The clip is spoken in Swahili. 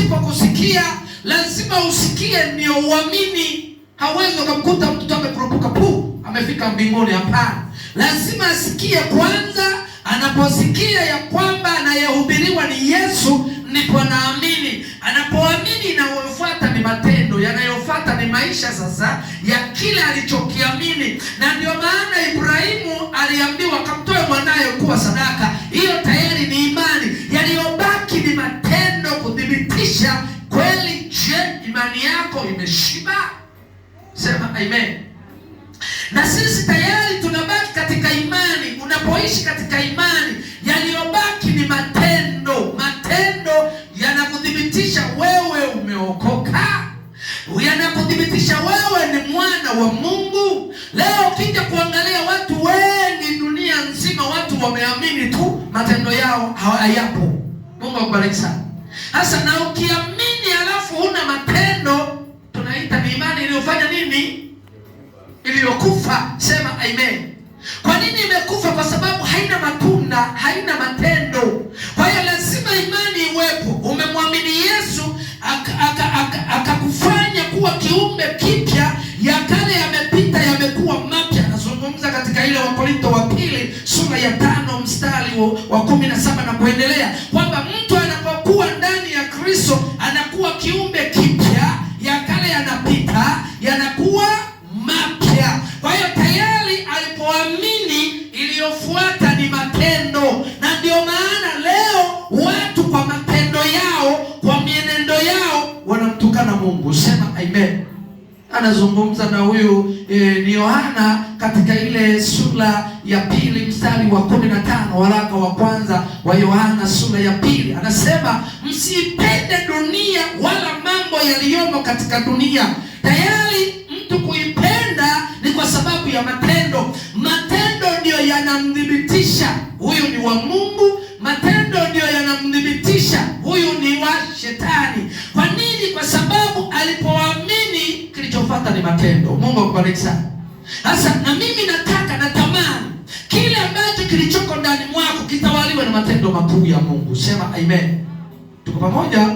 kwa kusikia. Lazima usikie ndio uamini. Hauwezi ukamkuta mtu amekurupuka amefika mbinguni, hapana. Lazima asikie kwanza. Anaposikia ya kwamba anayehubiriwa ni Yesu, ndipo anaamini. Anapoamini, inayofuata ni matendo, yanayofuata ni maisha sasa ya kile alichokiamini. Na ndio maana Ibrahimu aliambiwa akamtoe mwanaye kuwa sadaka. Hiyo tayari ni imani. Yaliyobaki ni matendo kudhibitisha kweli. Je, imani yako imeshiba? Sema amen. Na sisi tayari tunabaki katika imani. Unapoishi katika imani, yaliyobaki ni matendo. Matendo yanakudhibitisha wewe umeokoka, yanakudhibitisha wewe ni mwana wa Mungu. Leo ukija kuangalia watu wengi dunia nzima, watu wameamini tu, matendo yao hayapo. Mungu akubariki sana. Sasa na ukiamini alafu huna matendo, tunaita ni imani iliyofanya nini? Iliyokufa. Sema amen. Kwa nini imekufa? Kwa sababu haina matunda, haina matendo. Kwa hiyo lazima imani iwepo. Umemwamini Yesu, akakufanya kuwa kiumbe kipya, ya kale yamepita, yamekuwa mapya. Nazungumza katika ile Wakorintho wa pili sura ya 5 mstari wa 17 na kuendelea, kwamba mtu anapokuwa ndani ya Kristo anakuwa kiumbe kipya, ya kale yanapita, yanakuwa mapya. Kwa hiyo tayari alipoamini, iliyofuata ni matendo. Na ndio maana leo watu kwa matendo yao, kwa mienendo yao wanamtukana Mungu. Sema amen. Anazungumza na huyu ni Yohana katika ile sura ya 2 mstari wa 15, waraka wa kwanza wa Yohana sura ya 2. Anasema msipende dunia wala mambo yaliyomo katika dunia. Tayari mtu kuipenda ni kwa sababu ya matendo. Matendo ndio yanamdhibitisha huyu ni wa Mungu. Matendo ndio yanamdhibitisha huyu ni wa shetani. Kwa nini? Kwa sababu alipoamini, kilichofuata ni matendo. Mungu akubariki sana. Sasa na mimi natamani kile ambacho kilichoko ndani mwako kitawaliwe na matendo makuu ya Mungu. Sema amen. Tuko pamoja?